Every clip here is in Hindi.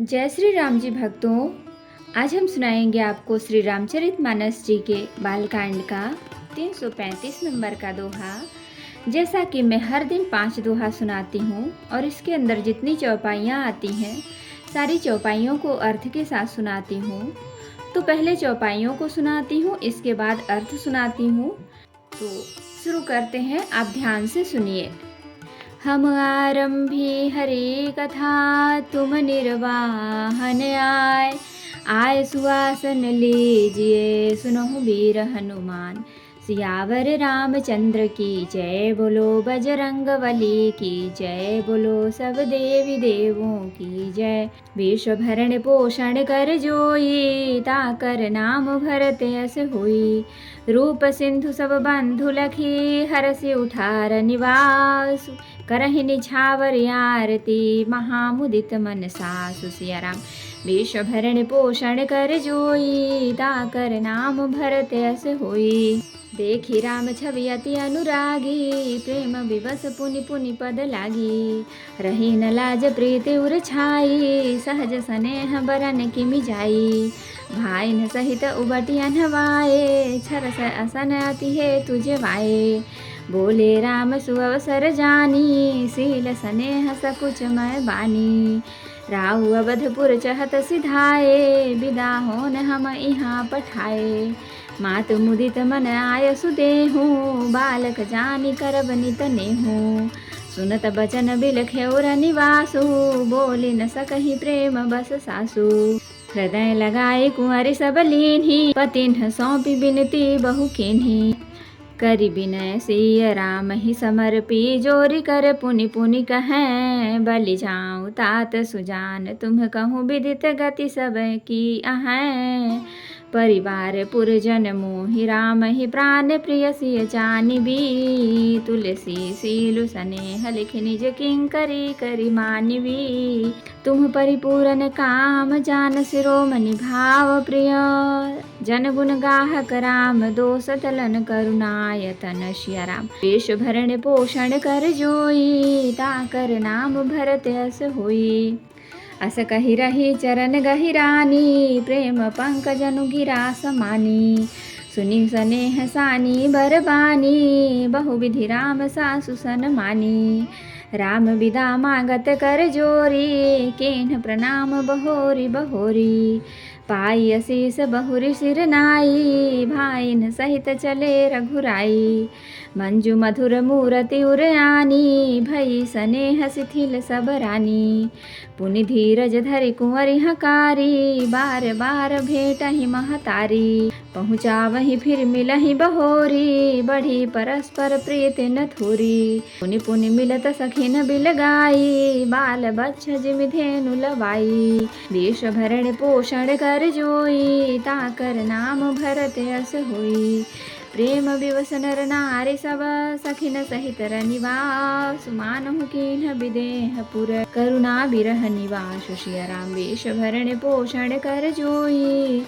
जय श्री राम जी भक्तों। आज हम सुनाएंगे आपको श्री रामचरितमानस जी के बालकांड का 335 नंबर का दोहा। जैसा कि मैं हर दिन 5 दोहा सुनाती हूँ और इसके अंदर जितनी चौपाइयाँ आती हैं सारी चौपाइयों को अर्थ के साथ सुनाती हूँ। तो पहले चौपाइयों को सुनाती हूँ, इसके बाद अर्थ सुनाती हूँ। तो शुरू करते हैं, आप ध्यान से सुनिए। हम आरंभी हरि कथा, तुम निर्वाहन आए। आए सुवासन लीजिए, सुनहु वीर हनुमान। सियावर रामचंद्र की जय, बोलो बजरंग बली की जय, बोलो सब देवी देवों की जय। विश्वभरण पोषण कर जोई, ताकर नाम भरत यस होई। रूप सिंधु सब बंधु लखी, हरसि उठार निवास। करहि निछावर आरती, महामुदित मन सासु। सिया राम। विश्वभरण पोषण कर जोई, ताकर नाम भरत यस होई। देखी राम छवि अति अनुरागी, प्रेम विवश पुनि पुनि पद लागी। रही न लाज प्रीति उर छाई, सहज स्नेह बरन किमि जाई। भाई न सहित उबटिया नवाए, छरस असन अति हे तुझे वाए। बोले राम सुअवसर जानी, सील स्नेह सकुच मैं बानी। राहु अवधपुर चहत सिधाए, विदा होन हम यहाँ पठाए। मात मुदित मन आय सुदेहु, बालक जानी करब नित नेहु। सुनत बचन बिलखे उर निवासु, बोले न सकहि प्रेम बस सासु। हृदय लगाए कुंवरी सब लीन्ही, पतिन्ह सौंपी बिनती बहु कीन्ही। करि विनय सिय राम ही समर्पी, जोरी कर पुनि पुनि कहें। बलि जाऊँ तात सुजान, तुम कहूँ विदित गति सब की अहें। परिवार पुरजन मोहि, राम ही प्राण प्रिय सिय जानिबी। तुलसी सीलु स्नेह लिखि निज किंकरी करि मानिबी। तुम परिपूरन काम, जान शिरोमणि भाव प्रिय। जन गुण गाहक राम, दोष तलन करुणायतन। सिया राम। विश्वभरण पोषण कर जोई, ताकर नाम भरत यस होई। अस कहि रही चरण गहिरानी, प्रेम पंकजनु गिरा समानी। सुनि स्नेह सानी बरबानी, बहुविधि राम सासु सन मानी। राम विदा मांगत कर जोरी, केन्ह प्रणाम बहोरी बहोरी। पाई असीस बहुरी सिर नाई, भाईन सहित चले रघुराई। मंजु मधुर मूरति उरयानी, भई स्नेह शिथिल सब रानी। पुनि धीरज धरि कुंवरि हकारी, बार बार भेटहि महतारी। पहुँचावहि फिर मिलहि बहोरी, बढ़ी परस्पर प्रीति न थोरी। पुनि पुनि मिलत सखिन बिल गाई, बाल बच्छ जिमि धेनु लवाई। विश्वभरण पोषण कर जोई, ताकर नाम भरत यस होई। प्रेम विवश नर नारी सब, सखिन सहित रनिवास। मानहु कीन्ह विदेह पुर, करुणा बिरह निवास। सिया राम। विश्वभरण पोषण कर जोई,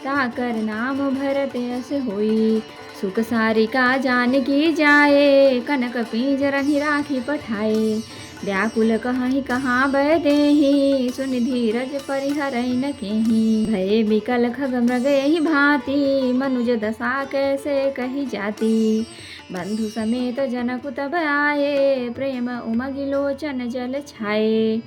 ताकर नाम भरत यस होई। सुख सारिका जानकी जाए, कनक पिंजरहि राखी पठाए। व्याकुल कहहि कहाँ भय देहि, सुनि धीरज परिहरहि न केहि। भय बिकल खग मृग एहि भांति, मनुज दशा कैसे कही जाती। बंधु समेत जनक तब आए, प्रेम उमगि लोचन जल छाए।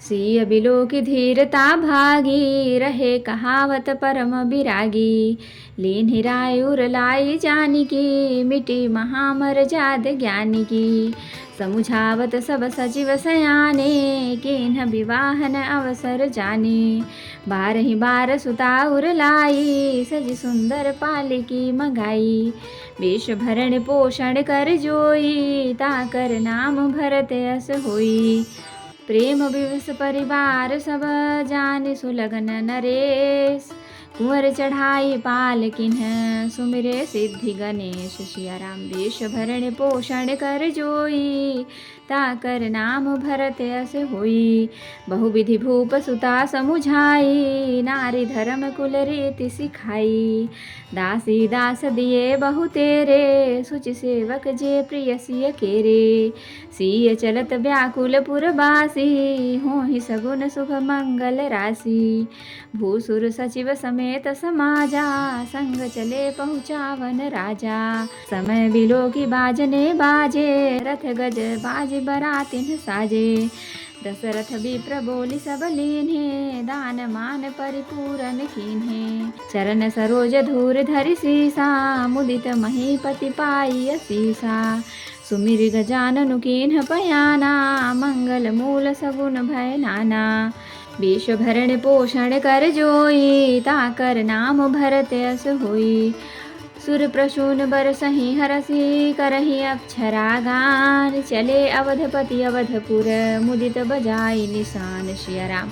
सिय बिलो की धीरता भागी, रहे कहावत परम बिरागी। लीन्हि राय उर लाई जानिकी, मिटी महामर जाद ज्ञानिकी। समुझावत सब सचिव सयाने, किन्ह विवाहन अवसर जाने। बारहि बार सुता उर लाई, सजी सुंदर पालिकी मगाई। विश्वभरण पोषण कर जोई, ताकर नाम भरत यस होई। प्रेम विवश परिवार सब, जाने सुलगन नरेश। कुंवर चढ़ाई पाल किन्ह, सुमिरे सिद्धि गणेश। सिया राम। विश्वभरण पोषण कर जोई, ताकर नाम भरत यस होई। बहुविधि भूप सुता समुझाई, नारी धर्म कुल रीति सिखाई। दासी दास दिए बहु तेरे, सुच सेवक जे प्रिय सिय केरे। सिय चलत व्याकुल पुरबासी, होहि सगुन सुख मंगल राशि। भूसुर सचिव समेत समाजा, संग चले पहुँचावन राजा। समय बिलो की बाजने बाजे, रथ गज बाज बरातिन साजे। दशरथ विप्र बोली सब लीन्हे, दान मान परिपूरन कीन्हे। चरण सरोज धूर धरि सीसा, मुदित महीपति पाई असीसा। सुमिर गजाननु कीन्ह पयाना, मंगल मूल सगुन भय नाना। विश्व भरण पोषण कर जोई, ताकर नाम भरत यस होई। सुर प्रसून बरसहि हरसि, करहि अक्षरा गान। चले अवधपति अवधपुर, मुदित बजाई निशान। सिया राम।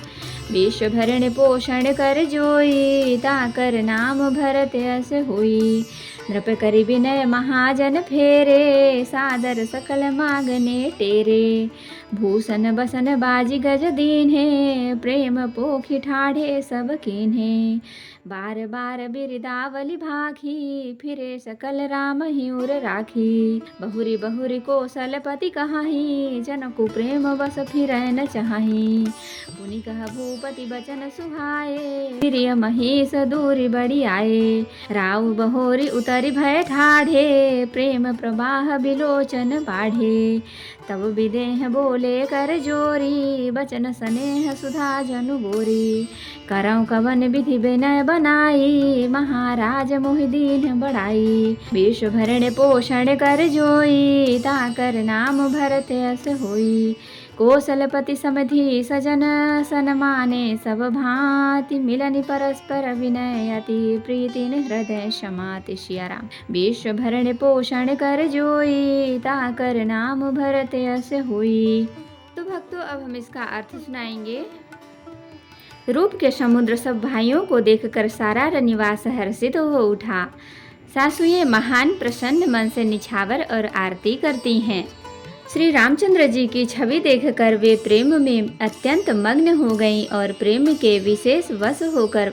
विश्व भरण पोषण कर जोई, ताकर नाम भरत यस होई। नृप करि विनय महाजन फेरे, सादर सकल मांगने टेरे। भूषण बसन बाजी गज दीन्हे, प्रेम पोखि ठाढ़े सब कीन्हे। बार बार बिरदावली भाखी, फिरे सकल राम हिउर राखी। बहुरी बहुरी कौशलपति कहाही, जनकु प्रेम बस फिरय न चाही। पुनि कह भूपति बचन सुहाए, प्रिय महीष दूरी बड़ी आए। राउ बहोरी उतरि भय ठाढ़े, प्रेम प्रवाह बिलोचन बाढ़े। तब विदेह बोले कर जोरी, बचन स्नेह सुधा जनु बोरी। करौ कवन विधि विनय बनाई, महाराज मोहि दीन बढ़ाई। विश्व भरण पोषण कर जोई, ताकर नाम भरत यस होई। कौशलपति समधि सजन, सन्माने सब भांति। मिलनि परस्पर विनय, अति प्रीति हृदय समाति। सिया राम। विश्व भरण पोषण कर जोई, ताकर नाम भरत यस होई। तो भक्तों, अब हम इसका अर्थ सुनाएंगे। रूप के समुद्र सब भाइयों को देखकर सारा रनिवास हर्षित हो उठा। सासुएं महान प्रसन्न मन से निछावर और आरती करती हैं। श्री रामचंद्र जी की छवि देखकर वे प्रेम में अत्यंत मग्न हो गईं और प्रेम के विशेष वश होकर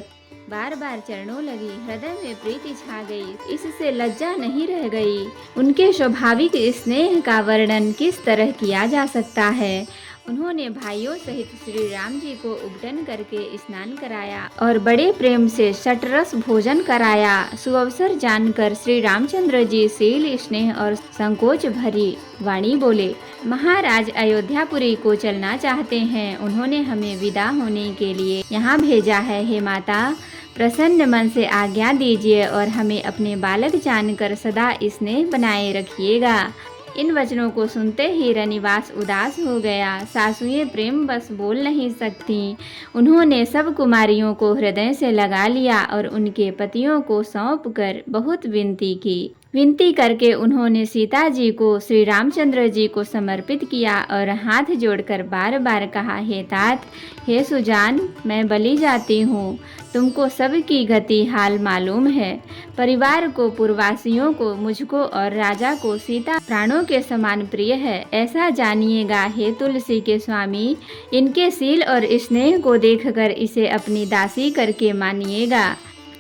बार बार चरणों लगी। हृदय में प्रीति छा गई, इससे लज्जा नहीं रह गई। उनके स्वाभाविक स्नेह का वर्णन किस तरह किया जा सकता है। उन्होंने भाइयों सहित श्री राम जी को उबटन करके स्नान कराया और बड़े प्रेम से षटरस भोजन कराया। सुअवसर जानकर श्री रामचंद्र जी शील, स्नेह और संकोच भरी वाणी बोले, महाराज अयोध्यापुरी को चलना चाहते हैं। उन्होंने हमें विदा होने के लिए यहाँ भेजा है। हे माता, प्रसन्न मन से आज्ञा दीजिए और हमें अपने बालक जानकर सदा स्नेह बनाए रखिएगा। इन वचनों को सुनते ही रनिवास उदास हो गया। सासुएं प्रेम बस बोल नहीं सकती। उन्होंने सब कुमारियों को हृदय से लगा लिया और उनके पतियों को सौंपकर बहुत विनती की। विनती करके उन्होंने सीता जी को श्री रामचंद्र जी को समर्पित किया और हाथ जोड़कर बार बार कहा, हे तात, हे सुजान, मैं बलि जाती हूँ। तुमको सबकी गति हाल मालूम है। परिवार को, पूर्ववासियों को, मुझको और राजा को सीता प्राणों के समान प्रिय है, ऐसा जानिएगा। हे तुलसी के स्वामी, इनके शील और स्नेह को देखकर इसे अपनी दासी करके मानिएगा।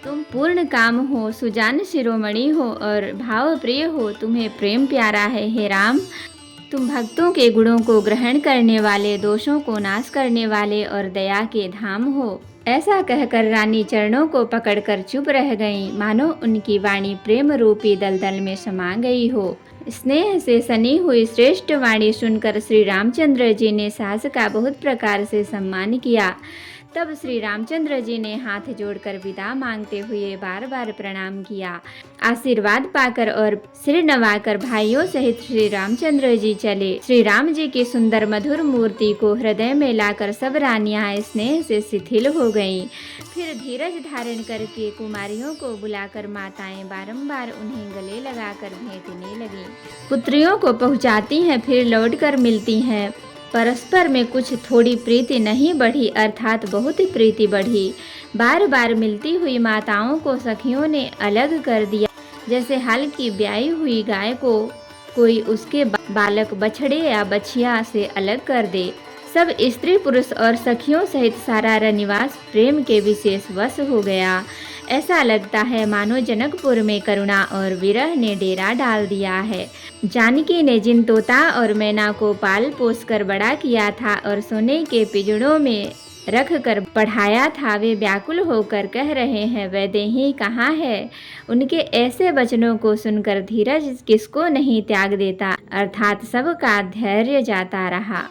तुम पूर्ण काम हो, सुजान शिरोमणि हो और भाव प्रिय हो। तुम्हें प्रेम प्यारा है। हे राम, तुम भक्तों के गुणों को ग्रहण करने वाले, दोषों को नाश करने वाले और दया के धाम हो। ऐसा कहकर रानी चरणों को पकड़कर चुप रह गईं, मानो उनकी वाणी प्रेम रूपी दलदल में समा गई हो। स्नेह से सनी हुई श्रेष्ठ वाणी सुनकर श्री रामचंद्र जी ने सास का बहुत प्रकार से सम्मान किया। तब श्री रामचंद्र जी ने हाथ जोड़कर विदा मांगते हुए बार बार प्रणाम किया। आशीर्वाद पाकर और सिर नवाकर भाइयों सहित श्री रामचंद्र जी चले। श्री राम जी की सुंदर मधुर मूर्ति को हृदय में लाकर सब रानियां स्नेह से शिथिल हो गईं। फिर धीरज धारण करके कुमारियों को बुलाकर माताएं बारंबार उन्हें गले लगाकर भेंटने लगीं। पुत्रियों को पहुंचाती हैं, फिर लौटकर मिलती हैं। परस्पर में कुछ थोड़ी प्रीति नहीं बढ़ी, अर्थात बहुत प्रीति बढ़ी। बार बार मिलती हुई माताओं को सखियों ने अलग कर दिया, जैसे हल की ब्याई हुई गाय को कोई उसके बालक बछड़े या बछिया से अलग कर दे। सब स्त्री पुरुष और सखियों सहित सारा रनिवास प्रेम के विशेष वश हो गया। ऐसा लगता है मानो जनकपुर में करुणा और विरह ने डेरा डाल दिया है। जानकी ने जिन तोता और मैना को पाल पोस कर बड़ा किया था और सोने के पिंजड़ों में रख कर पढ़ाया था, वे व्याकुल होकर कह रहे हैं वैदेही कहाँ है। उनके ऐसे वचनों को सुनकर धीरज किसको नहीं त्याग देता, अर्थात सबका धैर्य जाता रहा।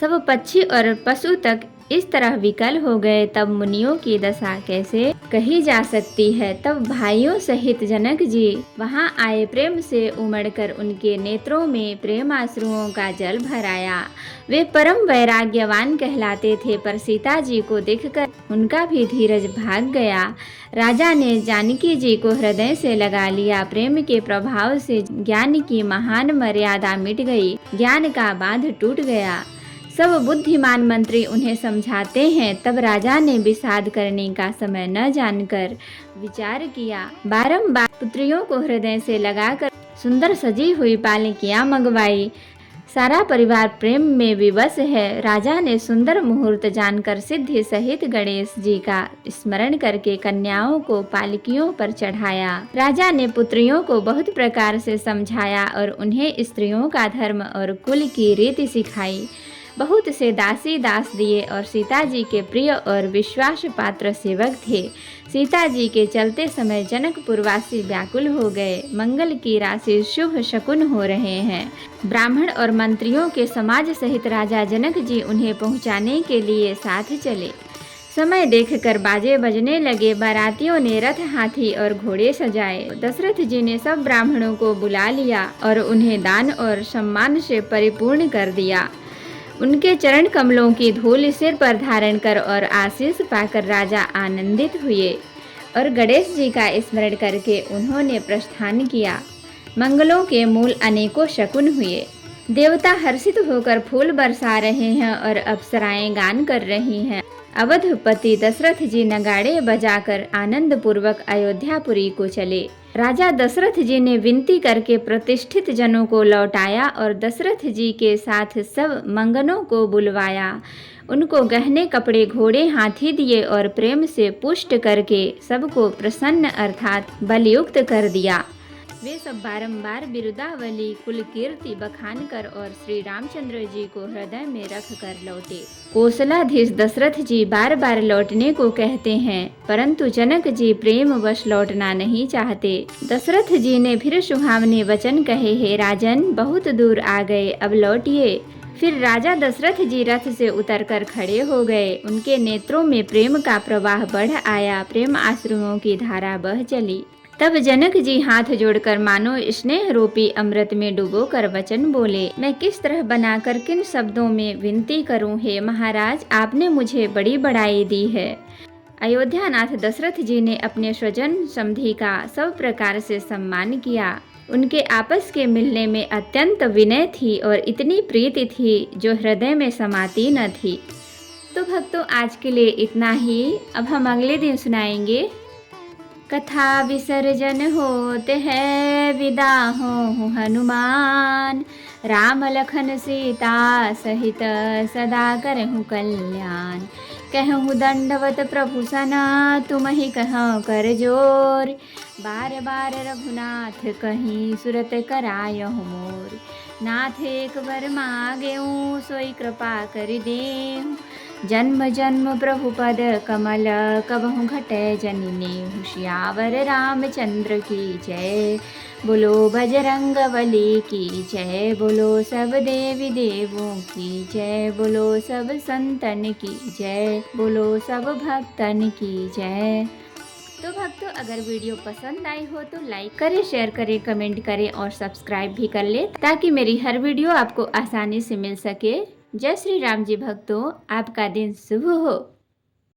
सब पक्षी और पशु तक इस तरह विकल हो गए, तब मुनियों की दशा कैसे कही जा सकती है। तब भाइयों सहित जनक जी वहां आए, प्रेम से उमड़कर उनके नेत्रों में प्रेमाश्रुओं का जल भराया। वे परम वैराग्यवान कहलाते थे, पर सीता जी को देखकर उनका भी धीरज भाग गया। राजा ने जानकी जी को हृदय से लगा लिया। प्रेम के प्रभाव से ज्ञान की महान मर्यादा मिट गई, ज्ञान का बांध टूट गया। सब बुद्धिमान मंत्री उन्हें समझाते हैं, तब राजा ने विषाद करने का समय न जानकर विचार किया। बारंबार पुत्रियों को हृदय से लगाकर सुंदर सजी हुई पालकियां मंगवाई। सारा परिवार प्रेम में विवश है। राजा ने सुंदर मुहूर्त जानकर सिद्धि सहित गणेश जी का स्मरण करके कन्याओं को पालकियों पर चढ़ाया। राजा ने पुत्रियों को बहुत प्रकार से समझाया और उन्हें स्त्रियों का धर्म और कुल की रीति सिखाई। बहुत से दासी दास दिए और सीता जी के प्रिय और विश्वास पात्र सेवक थे। सीता जी के चलते समय जनकपुरवासी व्याकुल हो गए। मंगल की राशि शुभ शकुन हो रहे हैं। ब्राह्मण और मंत्रियों के समाज सहित राजा जनक जी उन्हें पहुंचाने के लिए साथ चले। समय देखकर बाजे बजने लगे। बारातियों ने रथ, हाथी और घोड़े सजाए। दशरथ जी ने सब ब्राह्मणों को बुला लिया और उन्हें दान और सम्मान से परिपूर्ण कर दिया। उनके चरण कमलों की धूल सिर पर धारण कर और आशीष पाकर राजा आनंदित हुए और गणेश जी का स्मरण करके उन्होंने प्रस्थान किया। मंगलों के मूल अनेकों शकुन हुए। देवता हर्षित होकर फूल बरसा रहे हैं और अप्सराएं गान कर रही हैं। अवधपति दशरथ जी नगाड़े बजाकर आनंद पूर्वक अयोध्यापुरी को चले। राजा दशरथ जी ने विनती करके प्रतिष्ठित जनों को लौटाया और दशरथ जी के साथ सब मंगनों को बुलवाया। उनको गहने, कपड़े, घोड़े, हाथी दिए और प्रेम से पुष्ट करके सबको प्रसन्न अर्थात बलयुक्त कर दिया। वे सब बारंबार बिरुदावली कुल कीर्ति बखान कर और श्री रामचंद्र जी को हृदय में रख कर लौटे। कौशलाधीश दशरथ जी बार बार लौटने को कहते हैं, परंतु जनक जी प्रेम वश लौटना नहीं चाहते। दशरथ जी ने फिर सुहावने वचन कहे, हे राजन, बहुत दूर आ गए, अब लौटिए। फिर राजा दशरथ जी रथ से उतरकर खड़े हो गए। उनके नेत्रों में प्रेम का प्रवाह बढ़ आया। प्रेम आश्रुओं की धारा बह चली। तब जनक जी हाथ जोड़कर मानो स्नेह रूपी अमृत में डूबो कर वचन बोले, मैं किस तरह बनाकर किन शब्दों में विनती करूं। हे महाराज, आपने मुझे बड़ी बड़ाई दी है। अयोध्यानाथ दशरथ जी ने अपने स्वजन समधी का सब प्रकार से सम्मान किया। उनके आपस के मिलने में अत्यंत विनय थी और इतनी प्रीति थी जो हृदय में समाती न थी। तो भक्तों, आज के लिए इतना ही। अब हम अगले दिन सुनाएंगे। कथा विसर्जन होते हैं, विदा हो हनुमान। राम लखन सीता सहित सदा करहु कल्याण। कहूँ दंडवत प्रभु सना, तुम ही कहो कर जोर। बार बार रघुनाथ कहीं, सुरत करायहु मोर। नाथ एक बर मांगेऊ, सोई कृपा कर देहु। जन्म जन्म प्रभु पद कमल, कबहु घटे जननी। सियावर रामचंद्र की जय, बोलो बजरंग बली की जय। बोलो सब देवी देवों की जय, बोलो सब संतन की जय, बोलो सब भक्तन की जय। तो भक्तों, अगर वीडियो पसंद आई हो तो लाइक करें, शेयर करें, कमेंट करें और सब्सक्राइब भी कर लें, ताकि मेरी हर वीडियो आपको आसानी से मिल सके। जय श्री राम जी भक्तों, आपका दिन शुभ हो।